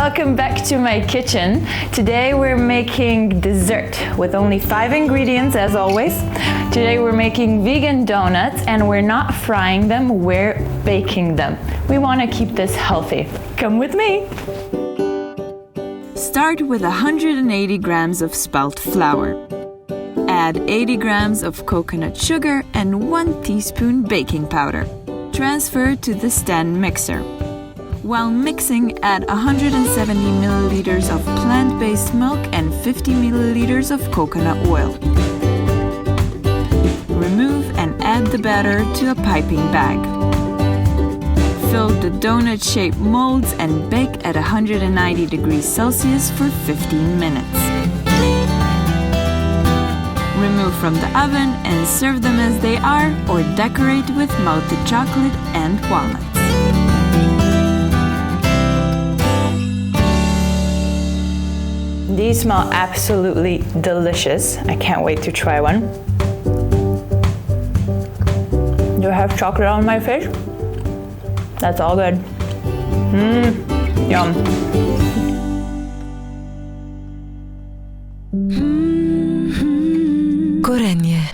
Welcome back to my kitchen. Today we're making dessert with only 5 ingredients as always. Today we're making vegan donuts and we're not frying them, we're baking them. We want to keep this healthy. Come with me. Start with 180 grams of spelt flour. Add 80 grams of coconut sugar and 1 teaspoon baking powder. Transfer to the stand mixer. While mixing, add 170 milliliters of plant-based milk and 50 milliliters of coconut oil. Remove and add the batter to a piping bag. Fill the donut-shaped molds and bake at 190 degrees Celsius for 15 minutes. Remove from the oven and serve them as they are or decorate with melted chocolate and walnuts. These smell absolutely delicious. I can't wait to try one. Do I have chocolate on my face? That's all good. Yum.